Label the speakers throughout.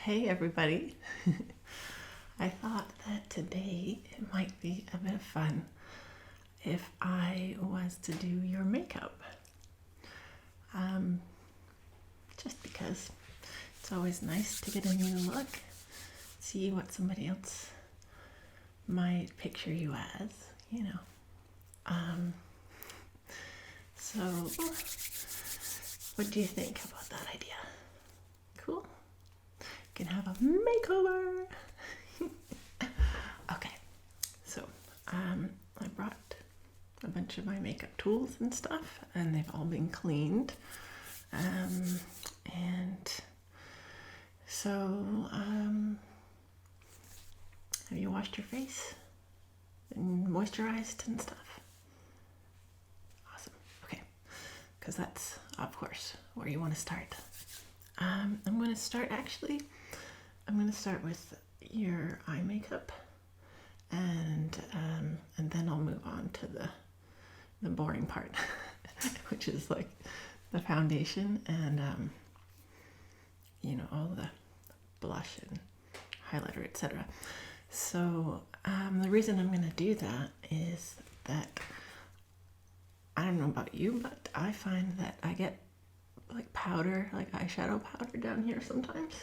Speaker 1: Hey everybody. I thought that today it might be a bit of fun if I was to do your makeup. Just because it's always nice to get a new look, see what somebody else might picture you as, you know. So what do you think about that idea? Cool? Can have a makeover. Okay, so I brought a bunch of my makeup tools and stuff, and they've all been cleaned. And so, have you washed your face and moisturized and stuff? Awesome. Okay, because that's of course where you want to start. I'm going to start with your eye makeup, and then I'll move on to the boring part, which is like the foundation and all the blush and highlighter, etc. So the reason I'm going to do that is that I don't know about you, but I find that I get like powder, like eyeshadow powder down here sometimes.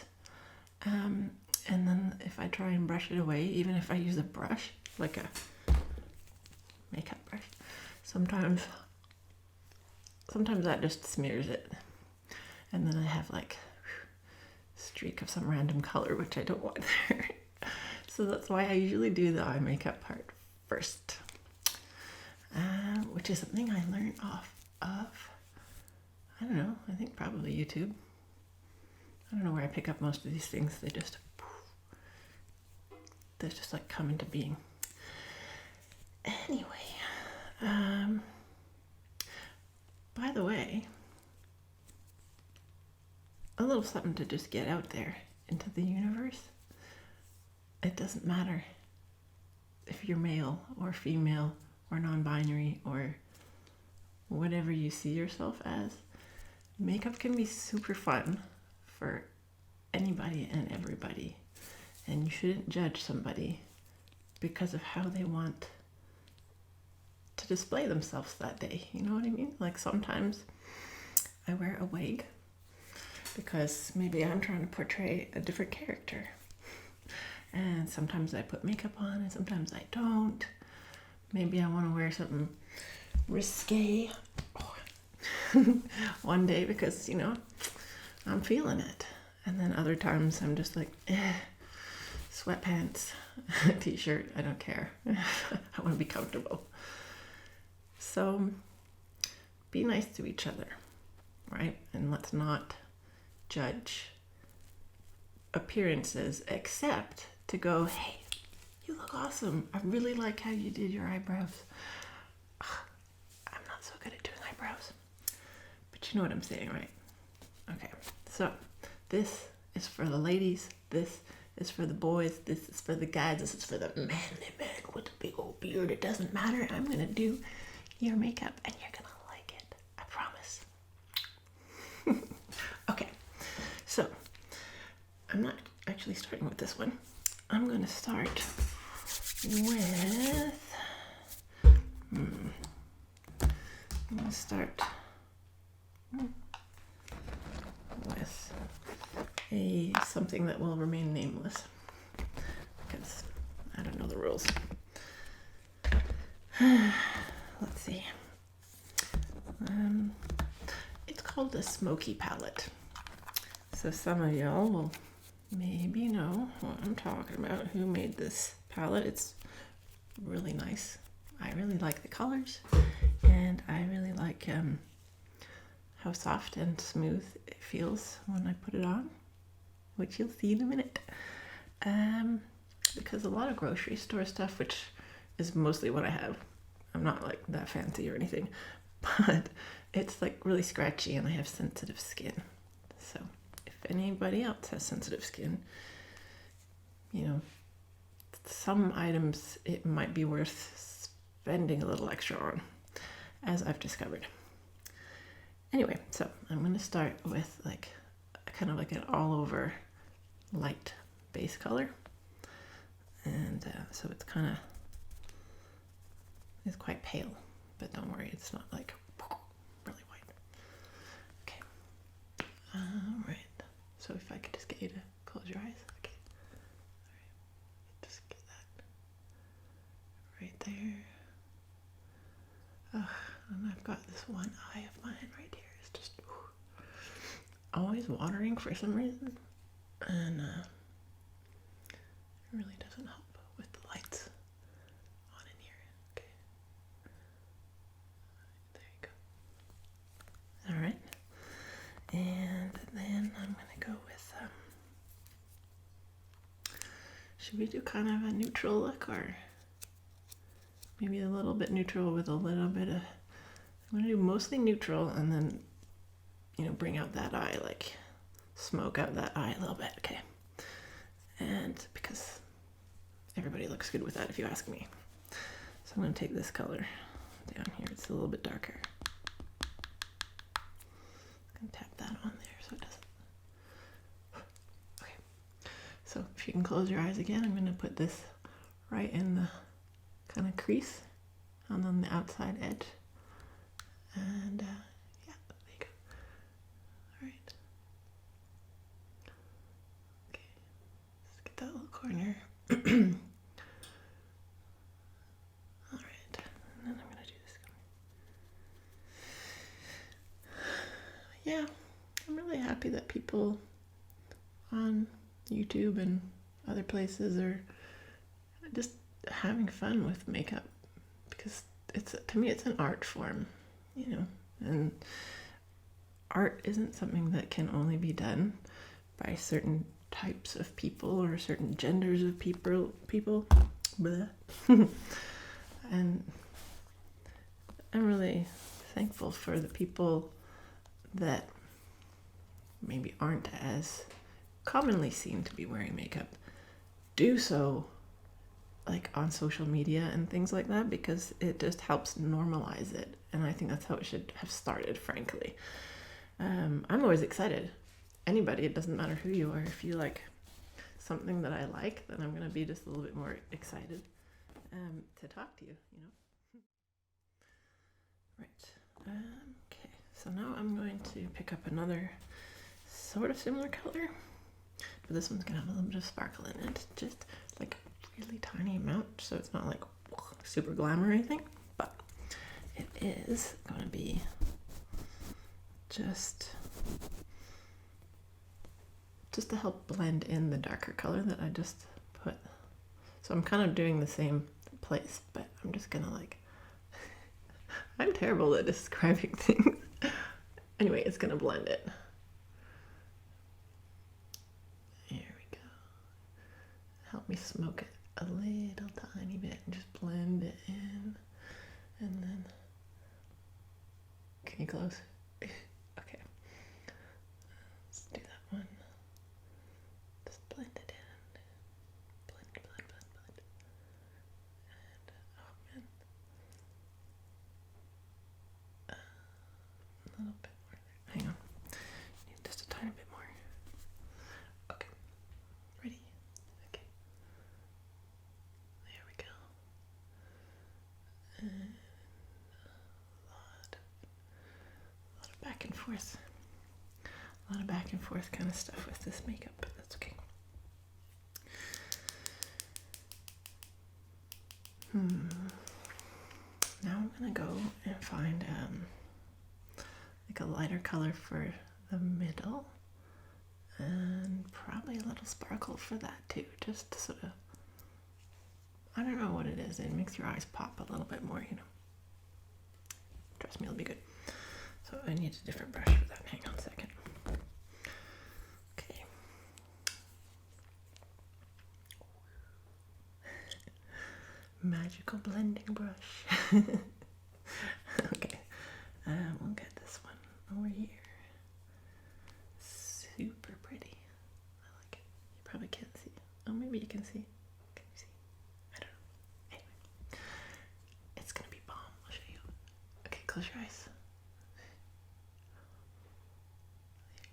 Speaker 1: And then if I try and brush it away, even if I use a brush, like a makeup brush, sometimes that just smears it. And then I have like a streak of some random color, which I don't want there. So that's why I usually do the eye makeup part first, which is something I learned off of, I don't know, I think probably YouTube. I don't know where I pick up most of these things. They just like come into being. Anyway, by the way, a little something to just get out there into the universe. It doesn't matter if you're male or female or non-binary or whatever you see yourself as. Makeup can be super fun for anybody and everybody, and you shouldn't judge somebody because of how they want to display themselves that day. You know what I mean? Like sometimes I wear a wig because maybe I'm trying to portray a different character, and sometimes I put makeup on and sometimes I don't. Maybe I want to wear something risque one day because I'm feeling it, and then other times I'm just like sweatpants, t-shirt, I don't care. I want to be comfortable. So be nice to each other, right? And let's not judge appearances, except to go, hey, you look awesome, I really like how you did your eyebrows. I'm not so good at doing eyebrows, but you know what I'm saying, right? Okay, so this is for the ladies, this is for the boys, this is for the guys, this is for the manly man with the big old beard. It doesn't matter. I'm gonna do your makeup and you're gonna like it, I promise. Okay, so I'm not actually starting with this one. I'm gonna start with something that will remain nameless because I don't know the rules. Let's see. It's called the Smoky Palette. So some of y'all will maybe know what I'm talking about, who made this palette. It's really nice. I really like the colors, and I really like how soft and smooth it feels when I put it on, which you'll see in a minute. Because a lot of grocery store stuff, which is mostly what I have, I'm not like that fancy or anything, but it's like really scratchy and I have sensitive skin. So if anybody else has sensitive skin, some items it might be worth spending a little extra on, as I've discovered. Anyway, so I'm going to start with like kind of like an all over light base color. And so it's quite pale, but don't worry, it's not like really white. Okay. All right. So if I could just get you to close your eyes. Okay. All right. Just get that right there. And I've got this one eye of mine right here. It's just always watering for some reason. And it really doesn't help with the lights on in here. Okay. There you go. All right. And then I'm gonna go with, should we do kind of a neutral look, or maybe a little bit neutral with a little bit of, I'm gonna do mostly neutral and then, you know, bring out that eye, like smoke out that eye a little bit, okay? And because everybody looks good with that if you ask me. So I'm gonna take this color down here, it's a little bit darker. I'm gonna tap that on there so it doesn't. Okay, so if you can close your eyes again, I'm gonna put this right in the kind of crease and on the outside edge. And yeah, there you go. All right. Okay, let's get that little corner. All right, and then I'm gonna do this. Yeah, I'm really happy that people on YouTube and other places are just having fun with makeup, because to me it's an art form, you know, and art isn't something that can only be done by certain types of people or certain genders of people. Blah. And I'm really thankful for the people that maybe aren't as commonly seen to be wearing makeup do so, like on social media and things like that, because it just helps normalize it. And I think that's how it should have started, frankly. I'm always excited. Anybody, it doesn't matter who you are, if you like something that I like, then I'm going to be just a little bit more excited to talk to you, you know. Right. Okay, so now I'm going to pick up another sort of similar color, but this one's going to have a little bit of sparkle in it, just like a really tiny amount, so it's not like super glamour or anything, but it is going to be just to help blend in the darker color that I just put. So I'm kind of doing the same place, but I'm just gonna like, I'm terrible at describing things. Anyway, it's gonna blend it. Here we go. Help me smoke it a little tiny bit and just blend it in. And then, can you close? Okay. Let's do that one. Just blend it in. Blend. And, oh man. A little bit more there. Hang on. Need just a tiny bit more. Okay. Ready? Okay. There we go. And a lot of back and forth. A lot of back and forth kind of stuff with this makeup, but that's okay. Now I'm gonna go and find like a lighter color for the middle, and probably a little sparkle for that too, just to sort of, I don't know what it is, it makes your eyes pop a little bit more, you know. Trust me, it'll be good. So I need a different brush for that. Hang on a second. Okay. Magical blending brush. Okay. We'll get this one over here. Super pretty. I like it. You probably can't see. Oh, maybe you can see. Can you see? I don't know. Anyway. It's gonna be bomb. I'll show you. Okay, close your eyes. There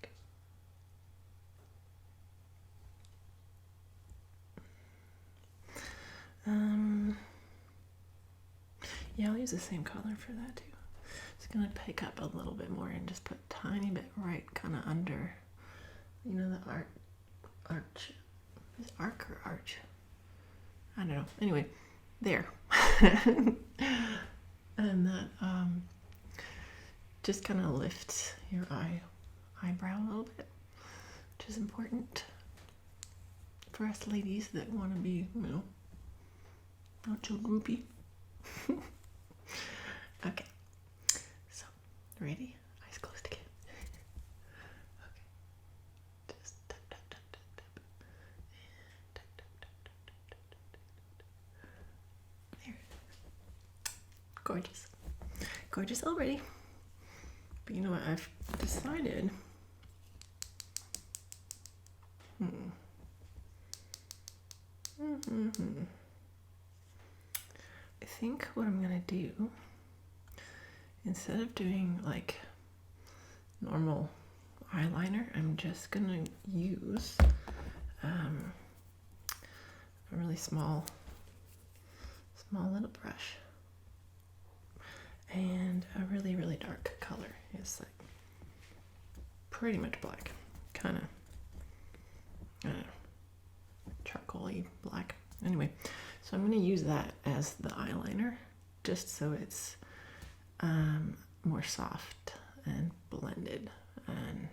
Speaker 1: you Yeah, I'll use the same color for that too. Just gonna pick up a little bit more and just put a tiny bit right kind of under, you know, the arch. Is arc or arch? I don't know. Anyway, there. And that just kind of lifts your eyebrow a little bit, which is important for us ladies that want to be, you know, not so droopy. Okay, so ready? Eyes closed again. Okay, just tap, tap, tap, tap, tap, and tap, tap, tap, tap, tap, tap, tap. There. Gorgeous. Gorgeous already. But you know what? I've decided. I think what I'm gonna do, instead of doing like normal eyeliner, I'm just gonna use a really small little brush and a really, really dark color. It's like pretty much black, kind of, I don't know, charcoaly black. Anyway, so I'm going to use that as the eyeliner, just so it's more soft and blended and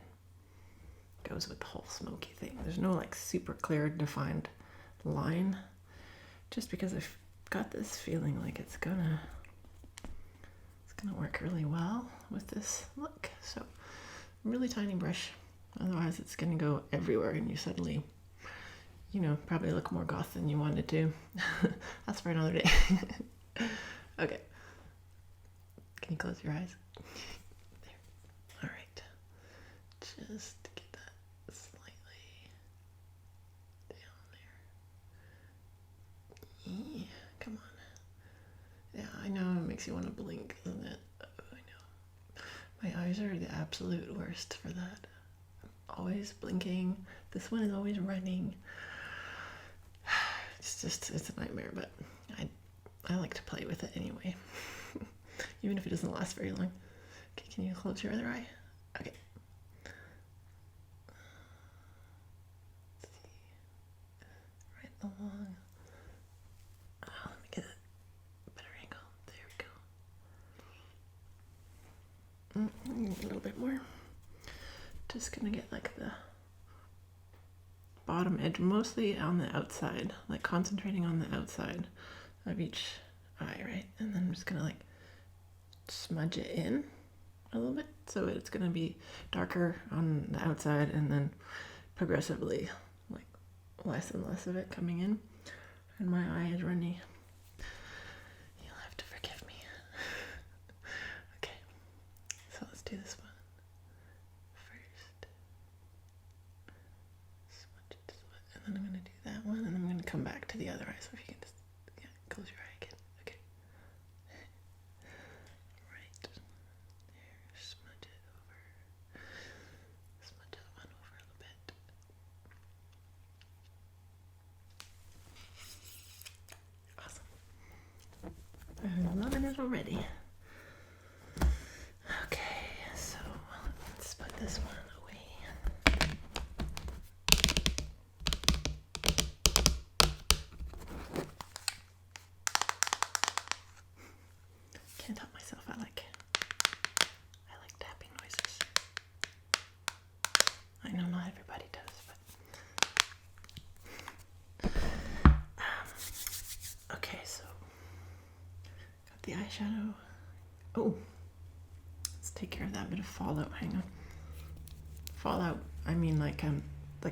Speaker 1: goes with the whole smoky thing. There's no like super clear defined line, just because I've got this feeling like it's gonna work really well with this look. So really tiny brush, otherwise it's gonna go everywhere and you suddenly, you know, probably look more goth than you wanted to. That's for another day. Okay. Can you close your eyes? There. All right. Just get that slightly down there. Yeah, come on. Yeah, I know it makes you want to blink, doesn't it? Oh, I know. My eyes are the absolute worst for that. I'm always blinking. This one is always running. It's a nightmare, but I like to play with it anyway. Even if it doesn't last very long. Okay, can you close your other eye? Okay. Let's see. Right along. Oh, let me get a better angle. There we go. A little bit more. Just gonna get like the bottom edge, mostly on the outside, like concentrating on the outside of each eye, right? And then I'm just gonna like smudge it in a little bit, so it's gonna be darker on the outside and then progressively like less and less of it coming in. And my eye is runny. You'll have to forgive me. Okay, so let's do this one first. Smudge it this way, and then I'm gonna do that one, and then I'm gonna come back to the other eye. So if you can just close your eye again. Okay. Right there. Smudge it over. Smudge that one over a little bit. Awesome. I'm loving it already. Okay, so let's put this one away. Can't help myself. I like tapping noises. I know not everybody does, but okay. So got the eyeshadow. Oh, let's take care of that bit of fallout. Hang on. Fallout. I mean, like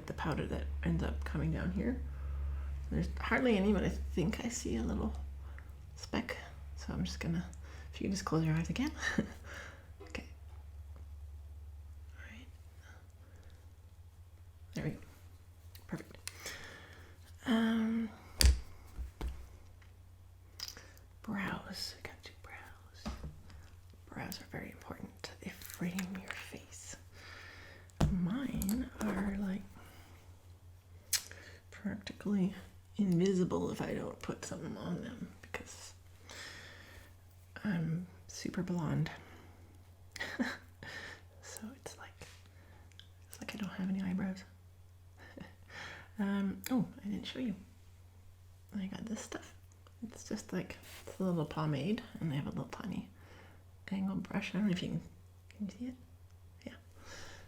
Speaker 1: the powder that ends up coming down here. There's hardly any, but I think I see a little speck. So I'm just gonna. If you can just close your eyes again. Okay. All right. There we go. Perfect. Brows. I got two brows. Brows are very important. They frame your face. Mine are like practically invisible if I don't put something on them, because super blonde. So it's like I don't have any eyebrows. Oh, I didn't show you. I got this stuff. It's just like, it's a little pomade, and they have a little tiny angled brush. I don't know if you can you see it? Yeah.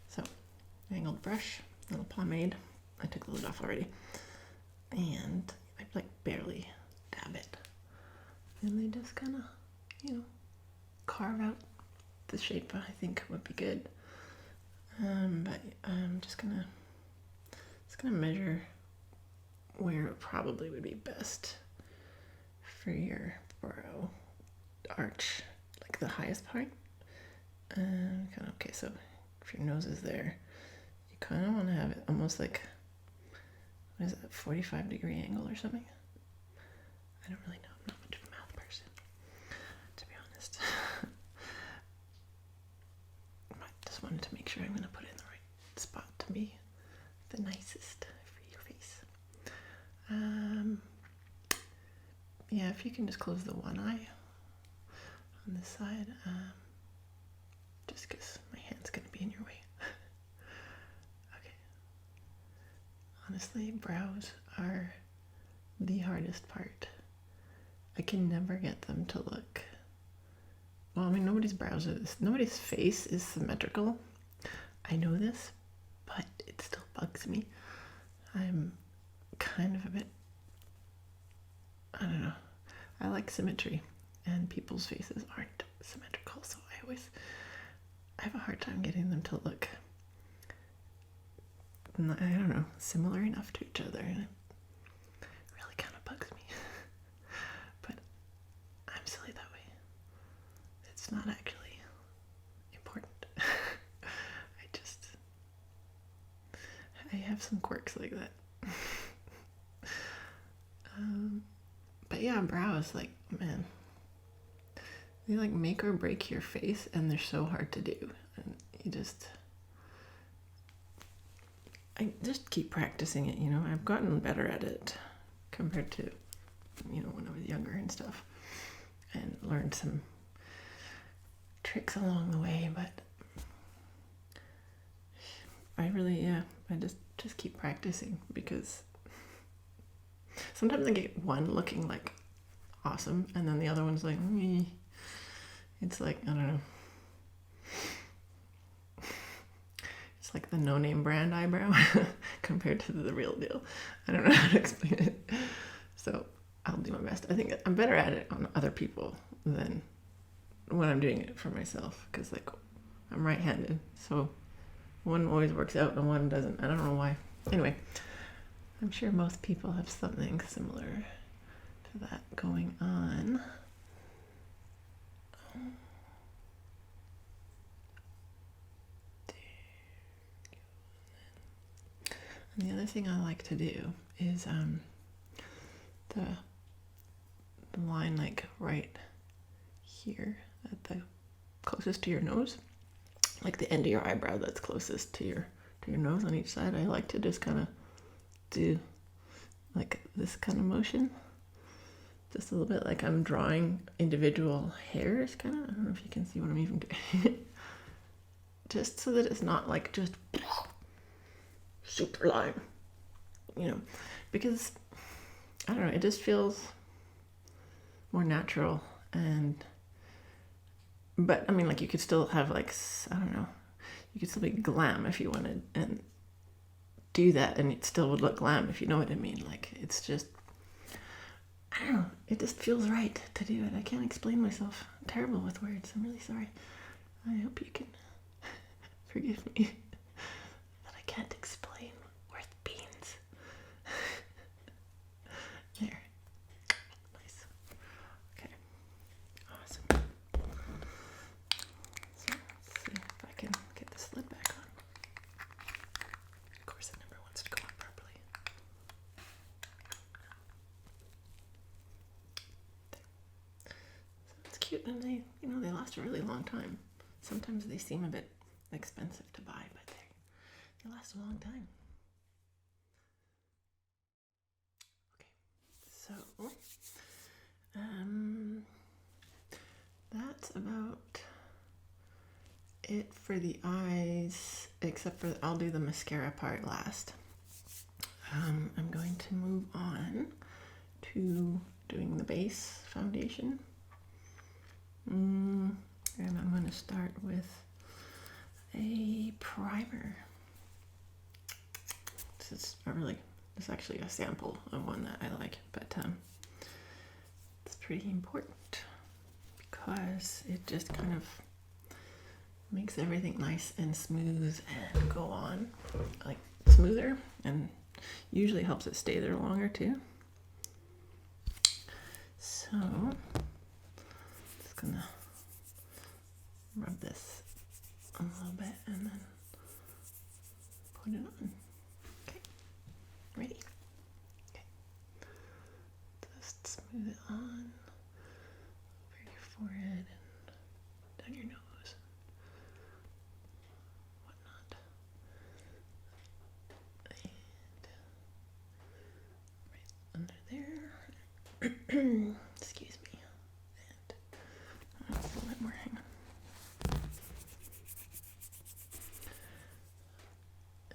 Speaker 1: So, angled brush, little pomade. I took the lid off already. And I like barely dab it. And they just kind of, you know, carve out the shape I think would be good. But I'm just gonna measure where it probably would be best for your brow arch, like the highest part. Okay, so if your nose is there, you kind of want to have it almost like, what is that, 45-degree angle or something? I don't really know. I'm not much of a math person, to be honest. I just wanted to make sure I'm going to put it in the right spot to be the nicest for your face. Yeah, if you can just close the one eye on this side, just because my hand's going to be in your way. Okay. Honestly, brows are the hardest part. I can never get them to look, well, I mean, nobody's brows are this, nobody's face is symmetrical. I know this, but it still bugs me. I'm kind of a bit, I don't know. I like symmetry, and people's faces aren't symmetrical, so I have a hard time getting them to look, I don't know, similar enough to each other, and it really kind of bugs me. But I'm silly that way. It's not actually important. I have some quirks like that. But yeah, brows, like, man, they like make or break your face, and they're so hard to do. And I just keep practicing it, you know. I've gotten better at it compared to, you know, when I was younger and stuff, and learned some tricks along the way. But I really, yeah, I just keep practicing, because sometimes I get one looking like awesome, and then the other one's like, meh. It's like, I don't know. It's like the no-name brand eyebrow compared to the real deal. I don't know how to explain it. So I'll do my best. I think I'm better at it on other people than when I'm doing it for myself, because like I'm right-handed, so one always works out and one doesn't. I don't know why. Anyway, I'm sure most people have something similar to that going on. And the other thing I like to do is the line like right here at the closest to your nose, like the end of your eyebrow that's closest to your nose on each side. I like to just kind of do like this kind of motion, just a little bit like I'm drawing individual hairs, kind of. I don't know if you can see what I'm even doing. Just so that it's not like just super line, you know, because I don't know, it just feels more natural. But I mean, like, you could still have like, I don't know, you could still be glam if you wanted and do that, and it still would look glam, if you know what I mean. Like, it's just, I don't know, it just feels right to do it. I can't explain myself. I'm terrible with words. I'm really sorry. I hope you can forgive me that I can't explain worth beans. There. Nice. Okay. Awesome. So let's see if I can get this lid back on. Of course, it never wants to go on properly. There. So it's cute, and they last a really long time. Sometimes they seem a bit expensive to buy, but they last a long time. Okay, so that's about it for the eyes, except for I'll do the mascara part last. I'm going to move on to doing the base foundation. And I'm going to start with a primer. This is actually a sample of one that I like, but it's pretty important because it just kind of makes everything nice and smooth and go on like smoother, and usually helps it stay there longer too. So just gonna rub this a little bit and then put it on. Okay, ready? Okay, just smooth it on over your forehead and down your nose, whatnot, and right under there. Excuse me. And a little bit more. Hang on.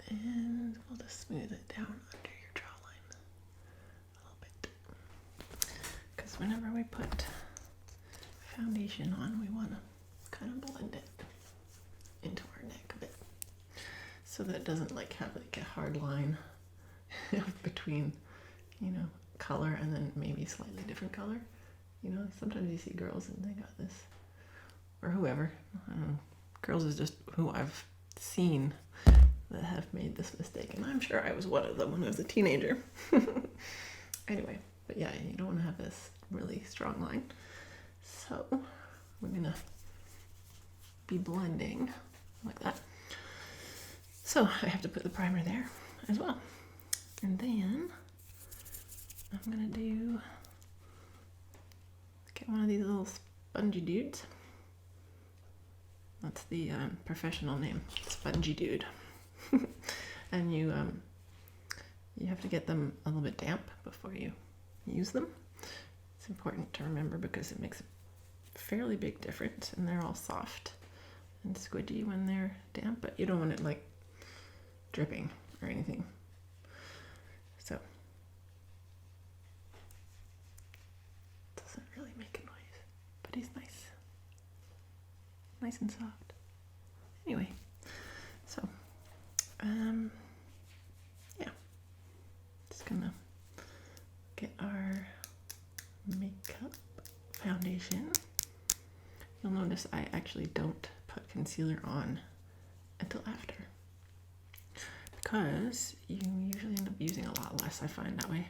Speaker 1: And we'll just smooth it down under your jawline a little bit. Because whenever we put foundation on, we want to kind of blend it into our neck a bit, so that it doesn't like have like a hard line between, you know, color and then maybe slightly different color. You know, sometimes you see girls and they got this, or whoever, I don't know, girls is just who I've seen that have made this mistake, and I'm sure I was one of them when I was a teenager. Anyway, but yeah, you don't want to have this really strong line. So we're gonna be blending like that. So I have to put the primer there as well. And then I'm gonna get one of these little spongy dudes. That's the professional name, spongy dude. And you have to get them a little bit damp before you use them. It's important to remember because it makes a fairly big difference, and they're all soft and squidgy when they're damp, but you don't want it like dripping or anything. So doesn't really make a noise, but he's nice and soft. Anyway, so yeah, just gonna get our makeup foundation. You'll notice I actually don't put concealer on until after, because you usually end up using a lot less, I find, that way.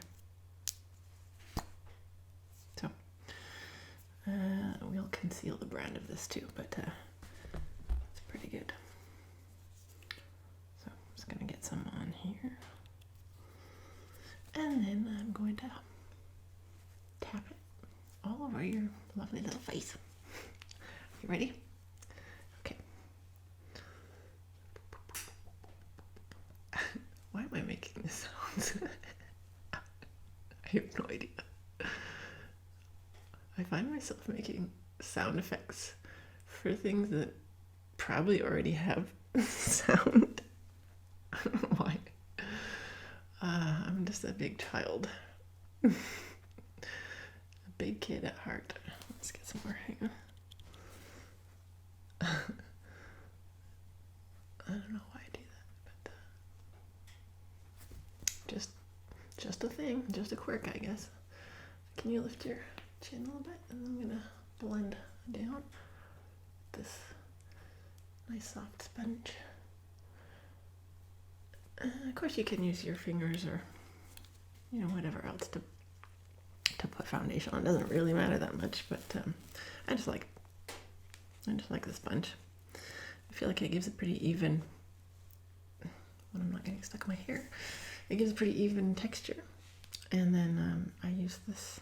Speaker 1: So we'll conceal the brand of this too, but it's pretty good. So I'm just gonna get some on here, and then I'm going to tap it all over your lovely little face. You ready? Okay. Why am I making this sound? I have no idea. I find myself making sound effects for things that probably already have sound. I don't know why. I'm just a big child. A big kid at heart. Let's get some more. Hang on. I don't know why I do that, but just a thing, just a quirk, I guess. Can you lift your chin a little bit? And I'm gonna blend down this nice soft sponge. Of course, you can use your fingers or, you know, whatever else to put foundation on. It doesn't really matter that much, but I just like the sponge. I feel like it gives a pretty even, when I'm not getting stuck in my hair, it gives a pretty even texture. And then I use this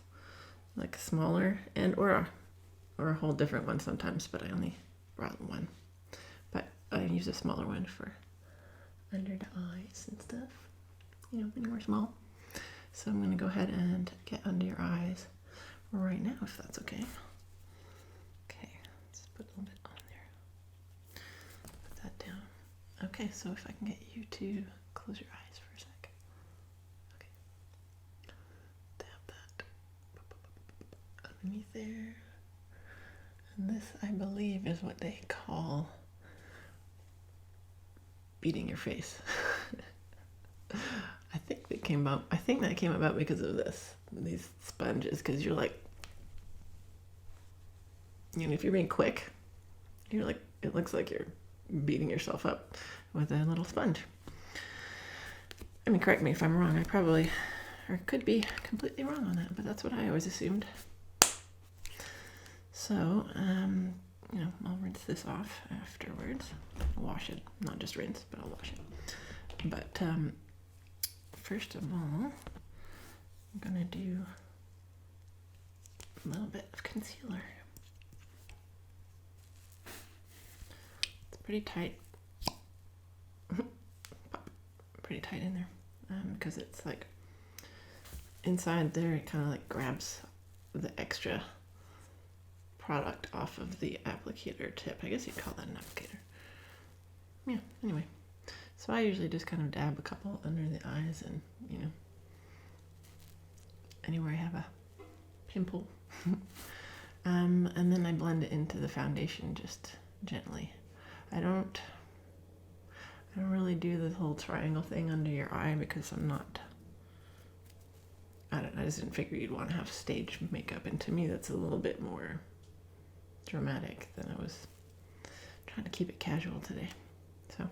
Speaker 1: like smaller and or a whole different one sometimes, but I only brought one. But I use a smaller one for under the eyes and stuff, you know, when you're small. So I'm going to go ahead and get under your eyes right now, if that's okay. Okay, let's put a little bit on there. Okay, so if I can get you to close your eyes for a sec. Okay. Dab that underneath there. And this, I believe, is what they call beating your face. I think that came about because of these sponges, because you're like, you know, if you're being quick, you're like, it looks like you're beating yourself up with a little sponge. I mean, correct me if I'm wrong. I probably, or could be completely wrong on that, but that's what I always assumed. So, you know, I'll rinse this off afterwards. Wash it, not just rinse, but I'll wash it. But first of all, I'm gonna do a little bit of concealer. It's pretty tight. Pretty tight in there, because it's like inside there, it kind of like grabs the extra product off of the applicator tip. I guess you'd call that an applicator. Yeah, anyway. So I usually just kind of dab a couple under the eyes and, you know, anywhere I have a pimple. And then I blend it into the foundation just gently. I don't really do the whole triangle thing under your eye because I just didn't figure you'd want to have stage makeup, and to me that's a little bit more dramatic than I was trying to keep it casual today. So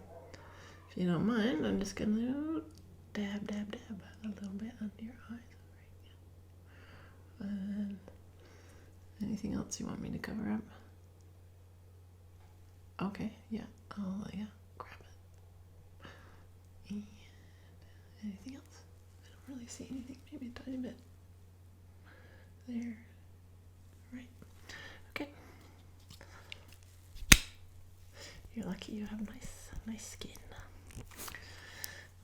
Speaker 1: if you don't mind, I'm just gonna dab a little bit under your eyes. And anything else you want me to cover up? Okay, yeah, I'll grab it. And anything else? I don't really see anything, maybe a tiny bit. There. Right. Okay. You're lucky you have nice skin.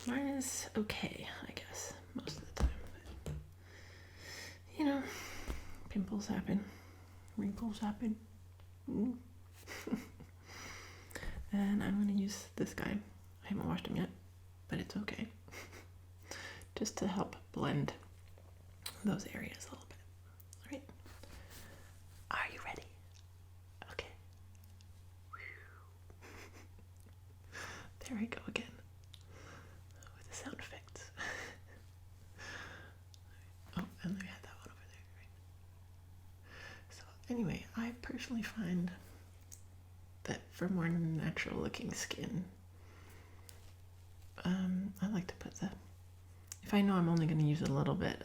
Speaker 1: Mine is okay, I guess, most of the time. But, you know, pimples happen, wrinkles happen. And I'm going to use this guy. I haven't washed him yet, but it's okay. Just to help blend those areas a little bit. All right? Are you ready? Okay. There we go again. With the sound effects. Oh, and we had that one over there, right? So anyway, I personally find that for more natural looking skin, I like to put if I know I'm only going to use a little bit,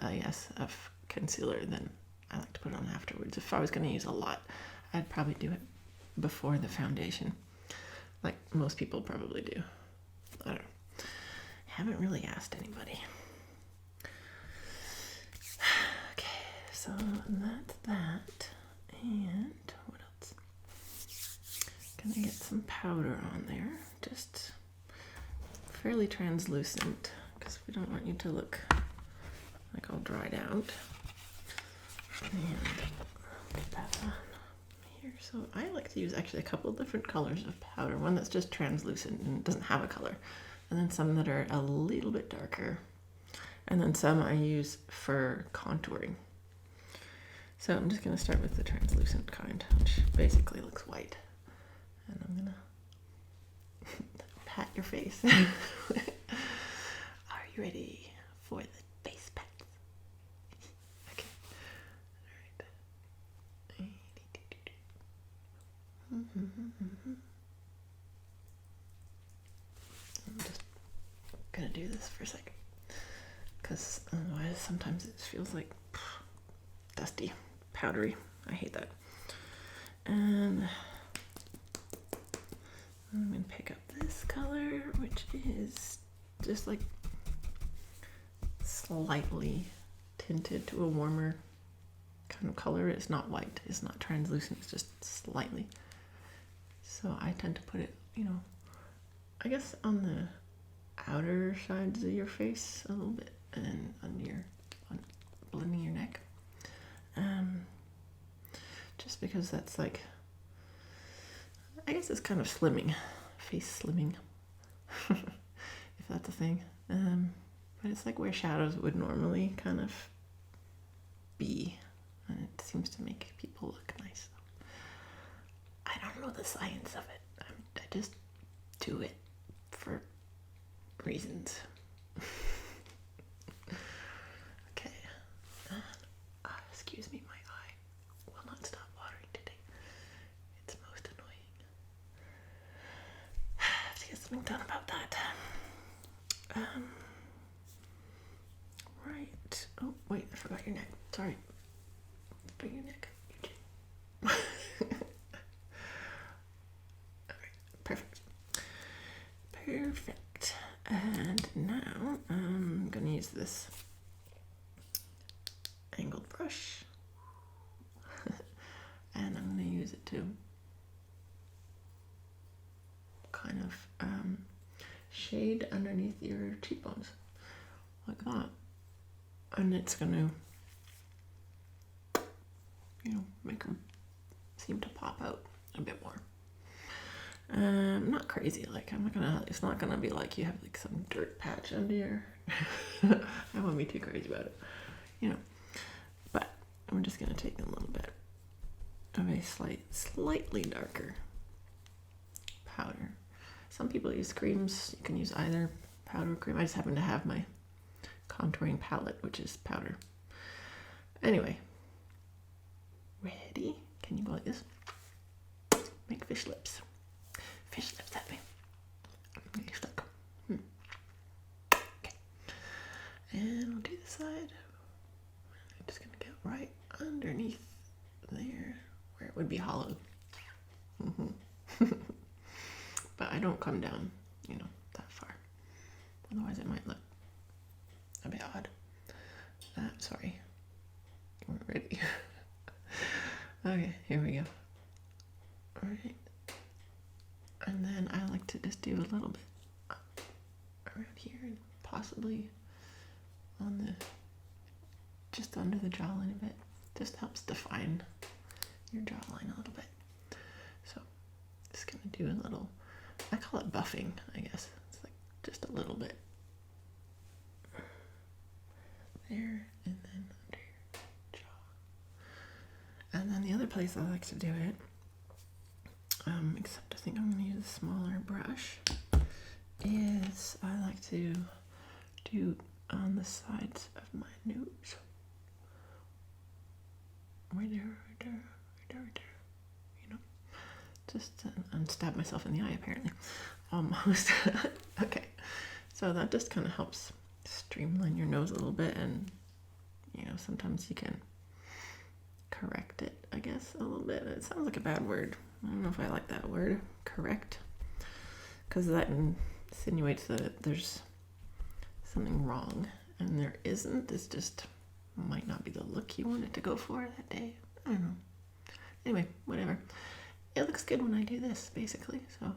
Speaker 1: of concealer, then I like to put it on afterwards. If I was going to use a lot, I'd probably do it before the foundation, like most people probably do. I don't know. Haven't really asked anybody. Okay, so that's that. And what else? Gonna get some powder on there, just fairly translucent, because we don't want you to look like all dried out. And put that on here. So I like to use actually a couple of different colors of powder. One that's just translucent and doesn't have a color, and then some that are a little bit darker, and then some I use for contouring. So I'm just gonna start with the translucent kind, which basically looks white. And I'm gonna pat your face. Are you ready for the face pats? Okay. All right. I'm just gonna do this for a second, because otherwise sometimes it feels like dusty, powdery. I hate that. And I'm going to pick up this color, which is just like slightly tinted to a warmer kind of color. It's not white, it's not translucent, it's just slightly. So I tend to put it, you know, I guess on the outer sides of your face a little bit, and on blending your neck. Just because that's like, I guess it's kind of slimming, face slimming. if that's a thing. But it's like where shadows would normally kind of be, and it seems to make people look nice. I don't know the science of it. I just do it for reasons. Okay. Excuse me, my eye will not stop watering today. It's most annoying. I have to get something done about that. Right. Oh, wait, I forgot your neck. Sorry. For your neck. Your chin. Okay, perfect. Perfect. And now I'm going to use this angled brush. And I'm going to use it to kind of shade underneath your cheekbones. Like that. And it's going to, make them seem to pop out a bit more. Not crazy, like it's not gonna be like you have like some dirt patch under your, I won't be too crazy about it, but I'm just gonna take a little bit of a slightly darker powder. Some people use creams, you can use either powder or cream. I just happen to have my contouring palette, which is powder. Anyway, ready? Can you go like this? Make fish lips. Fish lips at me. I'm getting stuck. Okay. And we'll do the side. I'm just going to get right underneath there where it would be hollowed. But I don't come down, that far. Otherwise it might look a bit odd. Sorry. We're ready. Okay, here we go. All right. And then I like to just do a little bit around here and possibly on just under the jawline a bit. Just helps define your jawline a little bit. So just gonna do a little, I call it buffing, I guess. It's like just a little bit. There, and then under your jaw. And then the other place I like to do it, except I think I'm going to use a smaller brush, is I like to do on the sides of my nose. Right there. Just and stab myself in the eye apparently. Almost. Okay. So that just kind of helps streamline your nose a little bit, and sometimes you can correct it, I guess, a little bit. It sounds like a bad word. I don't know if I like that word, correct, because that insinuates that there's something wrong, and there isn't. It's just might not be the look you wanted to go for that day. I don't know. Anyway, whatever. It looks good when I do this, basically. So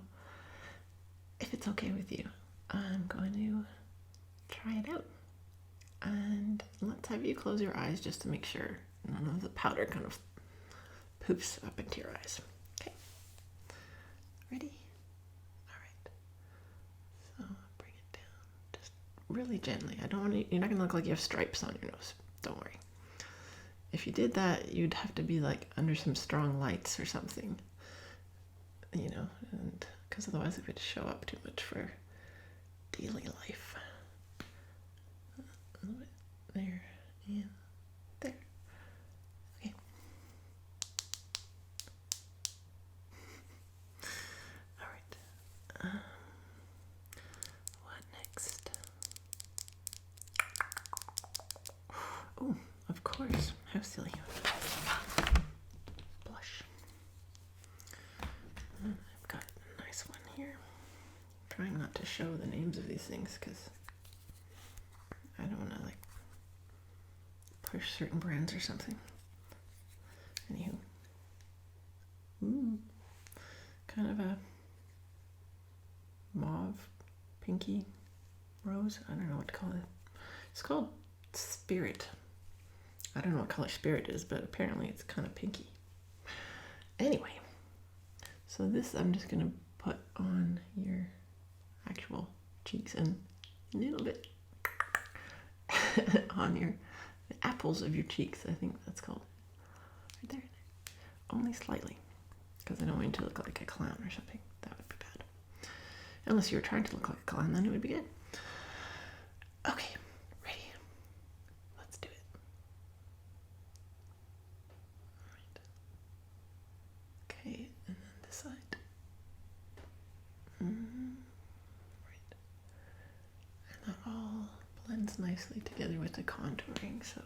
Speaker 1: if it's okay with you, I'm going to try it out. And let's have you close your eyes just to make sure none of the powder kind of poofs up into your eyes. Okay. Ready? All right. So bring it down just really gently. You're not going to look like you have stripes on your nose. Don't worry. If you did that, you'd have to be like under some strong lights or something, and because otherwise it would show up too much for daily life. A little bit there and there. Okay. All right. What next? Oh, of course. How silly. Blush. I've got a nice one here. I'm trying not to show the names of these things because I don't want to push certain brands or something. Anywho. Kind of a mauve, pinky rose. I don't know what to call it. It's called Spirit. I don't know what color Spirit is, but apparently it's kind of pinky. Anyway, so this I'm just going to put on your actual cheeks and a little bit on the apples of your cheeks, I think that's called. Right there. Only slightly, because I don't want you to look like a clown or something. That would be bad. Unless you were trying to look like a clown, then it would be good. Okay, ready? Let's do it. Alright. Okay, and then this side. Right. And that all blends nicely together with the contouring, so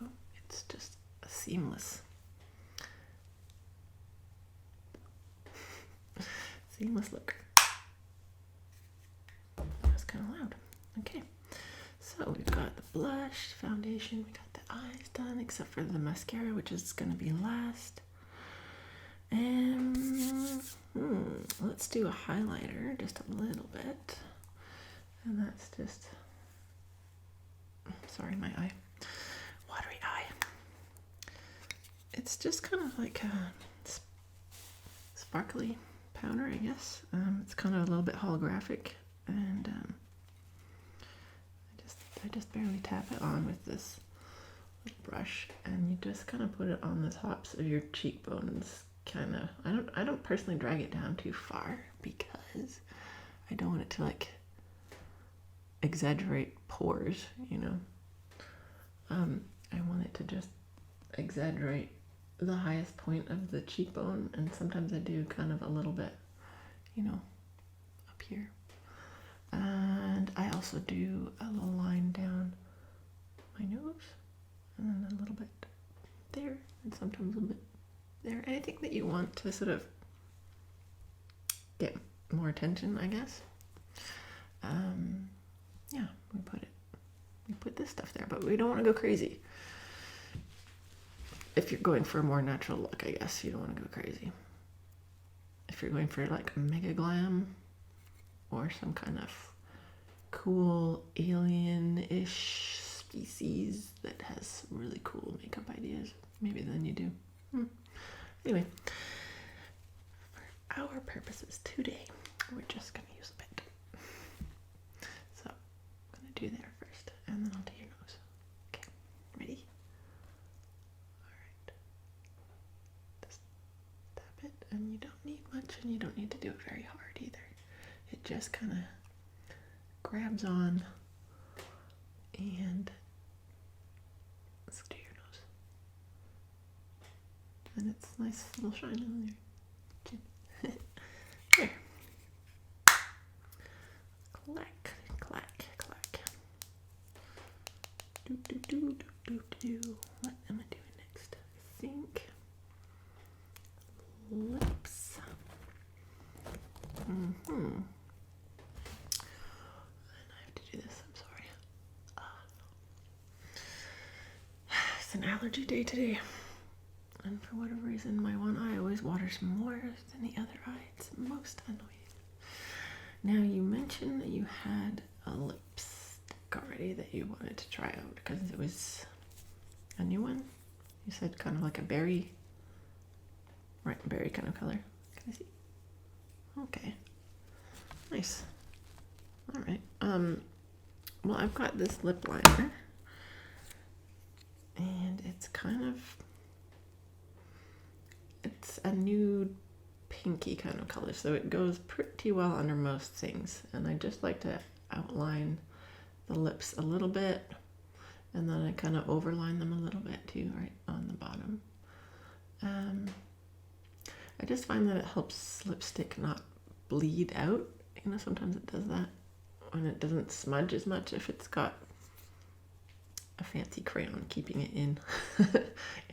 Speaker 1: it's just a seamless look. That's kind of loud. Okay, so we've got the blush, foundation, we got the eyes done, except for the mascara, which is going to be last. And let's do a highlighter, just a little bit. And that's just, sorry, my eye, watery eye. It's just kind of like a sparkly powder, I guess. It's kind of a little bit holographic, and I just barely tap it on with this little brush, and you just kind of put it on the tops of your cheekbones. Kind of, I don't personally drag it down too far because I don't want it to like exaggerate pores, you know. I want it to just exaggerate the highest point of the cheekbone, and sometimes I do kind of a little bit, you know, up here. And I also do a little line down my nose, and then a little bit there, and sometimes a little bit there. Anything that you want to sort of get more attention, I guess. Yeah, we put this stuff there, but we don't want to go crazy. If you're going for a more natural look, I guess you don't want to go crazy. If you're going for like mega glam or some kind of cool alien-ish species that has really cool makeup ideas, maybe then you do. Anyway, for our purposes today, we're just going to use a bit. So I'm going to do there first, and then I'll do your nose. Okay, ready? Alright. Just tap it, and you don't need much, and you don't need to do it very hard either. It just kind of grabs on, and let's do your nose. And it's a nice little shine on your chin. There. Clack, clack, clack. Do, do, do, do, do, do. What am I doing next? I think lips. And I have to do this, I'm sorry. It's an allergy day today. And for whatever reason, my one eye always waters more than the other eye. It's most annoying. Now, you mentioned that you had a lipstick already that you wanted to try out because it was a new one. You said kind of like a berry, right, berry kind of color. Can I see? Okay. Nice. All right. Well, I've got this lip liner, and it's kind of, it's a nude pinky kind of color, so it goes pretty well under most things. And I just like to outline the lips a little bit, and then I kind of overline them a little bit too, right on the bottom. I just find that it helps lipstick not bleed out. You know, sometimes it does that when it doesn't smudge as much if it's got a fancy crayon keeping it in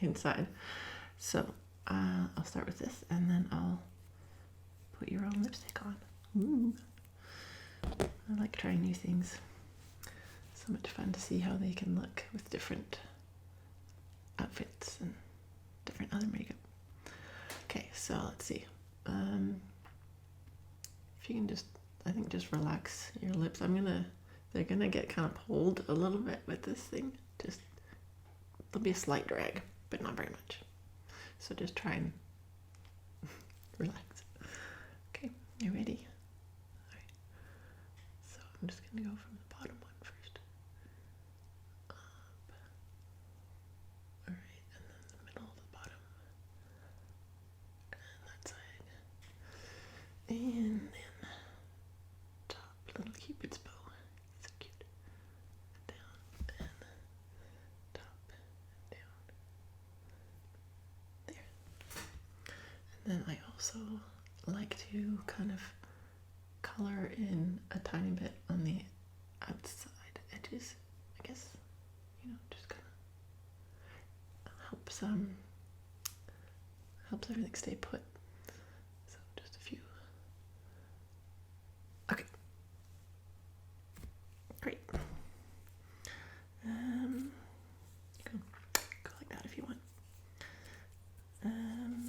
Speaker 1: inside. So I'll start with this, and then I'll put your own lipstick on. Ooh. I like trying new things. So much fun to see how they can look with different outfits and different other makeup. Okay, so let's see. If you can just, I think just relax your lips. They're gonna get kind of pulled a little bit with this thing. Just, there'll be a slight drag, but not very much. So just try and relax. Okay, you ready? All right. So gonna go from the bottom one first. Up. Alright, and then the middle of the bottom. And that side. And then top little cupid's bow. So cute. Down and top and down. There. And then I also like to kind of color in a tiny bit on the outside edges, I guess, just kind of helps everything stay put. So just a few. Okay, great. You can go like that if you want.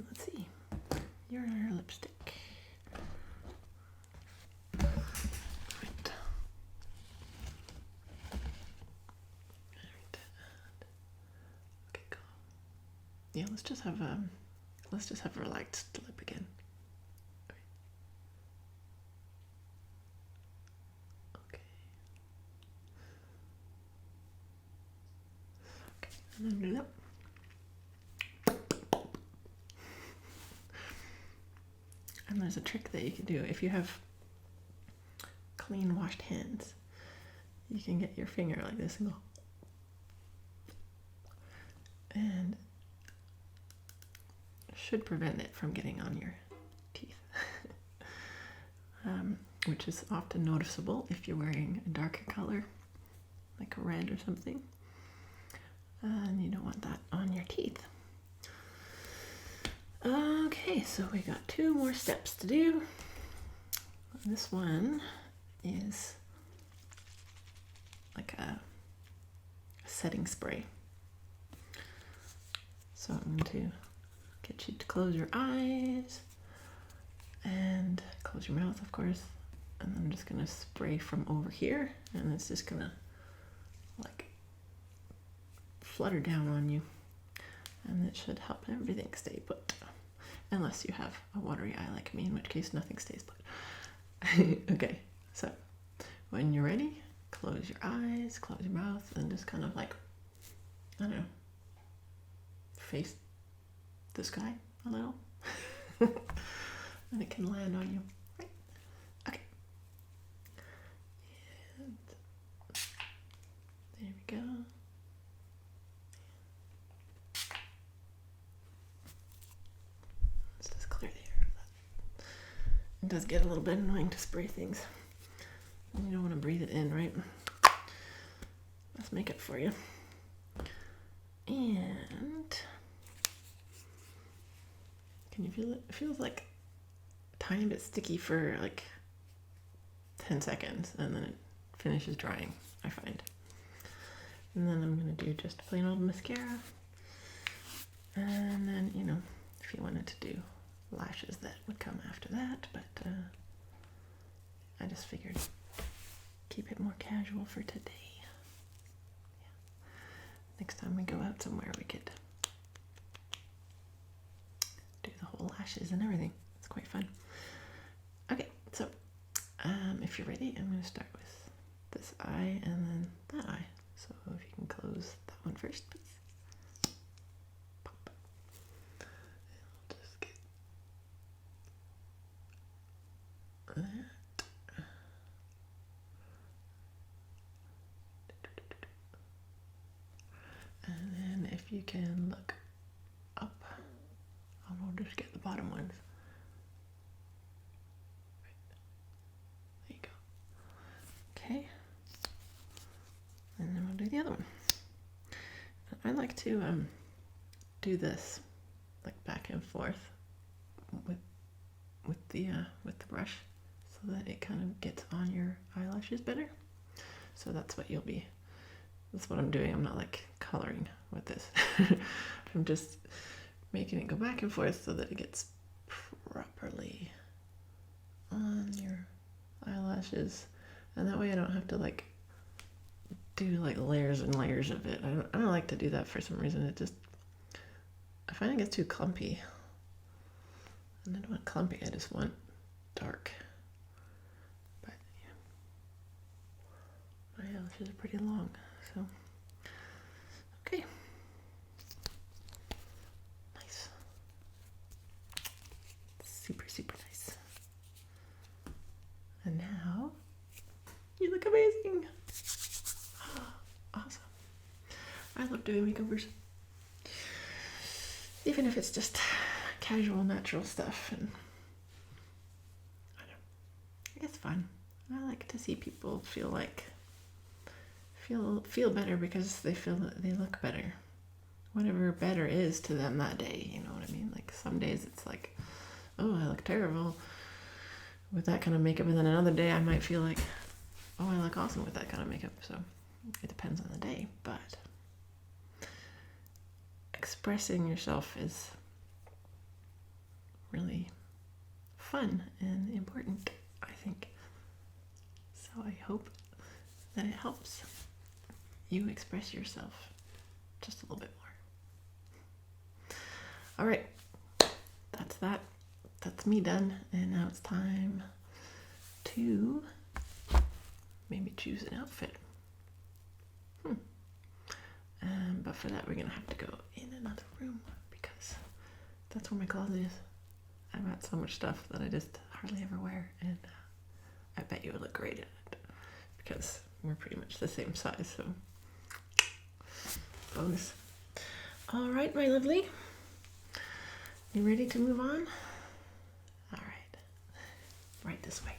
Speaker 1: Let's see, your lipstick. Yeah, let's just have a relaxed lip again. Okay. Okay, and then do that. And there's a trick that you can do if you have clean washed hands. You can get your finger like this and go, and should prevent it from getting on your teeth, which is often noticeable if you're wearing a darker color, like a red or something, and you don't want that on your teeth. Okay, so we got 2 more steps to do. This one is like a setting spray. So I'm going to get you to close your eyes and close your mouth, of course. And I'm just gonna spray from over here, and it's just gonna like flutter down on you, and it should help everything stay put. Unless you have a watery eye like me, in which case nothing stays put. Okay, so when you're ready, close your eyes, close your mouth, and just kind of like, I don't know, face the sky a little. And it can land on you. Right? Okay. And there we go. Let's just clear the air. It does get a little bit annoying to spray things. You don't want to breathe it in, right? Let's make it for you. And can you feel it? It feels like a tiny bit sticky for like 10 seconds, and then it finishes drying, I find. And then I'm going to do just plain old mascara. And then, if you wanted to do lashes, that would come after that, but I just figured keep it more casual for today. Yeah. Next time we go out somewhere, we could do the whole lashes and everything. It's quite fun. Okay, so if you're ready, I'm going to start with this eye and then that eye. So if you can close that one first, please. Pop. And I'll just get that. And then if you can look up, and we'll just get the bottom ones. There you go. Okay. And then we'll do the other one. I like to do this like back and forth with the brush, so that it kind of gets on your eyelashes better. So that's what that's what I'm doing. I'm not like coloring with this. I'm just making it go back and forth so that it gets properly on your eyelashes, and that way I don't have to like do like layers and layers of it. I don't like to do that for some reason. I find it gets too clumpy, and I don't want clumpy, I just want dark. But My eyelashes are pretty long, so okay. Nice. Super, super nice. And now you look amazing. Awesome. I love doing makeovers. Even if it's just casual, natural stuff, and I don't know, it's fun. I like to see people feel better because they feel that they look better. Whatever better is to them that day, you know what I mean? Like some days it's like, oh, I look terrible with that kind of makeup, and then another day I might feel like, oh, I look awesome with that kind of makeup. So it depends on the day, but expressing yourself is really fun and important, I think. So I hope that it helps you express yourself just a little bit more. All right, that's that. That's me done. And now it's time to maybe choose an outfit. But for that, we're gonna have to go in another room because that's where my closet is. I've got so much stuff that I just hardly ever wear, and I bet you would look great in it because we're pretty much the same size, so bonus. All right, my lovely. You ready to move on? All right, right this way.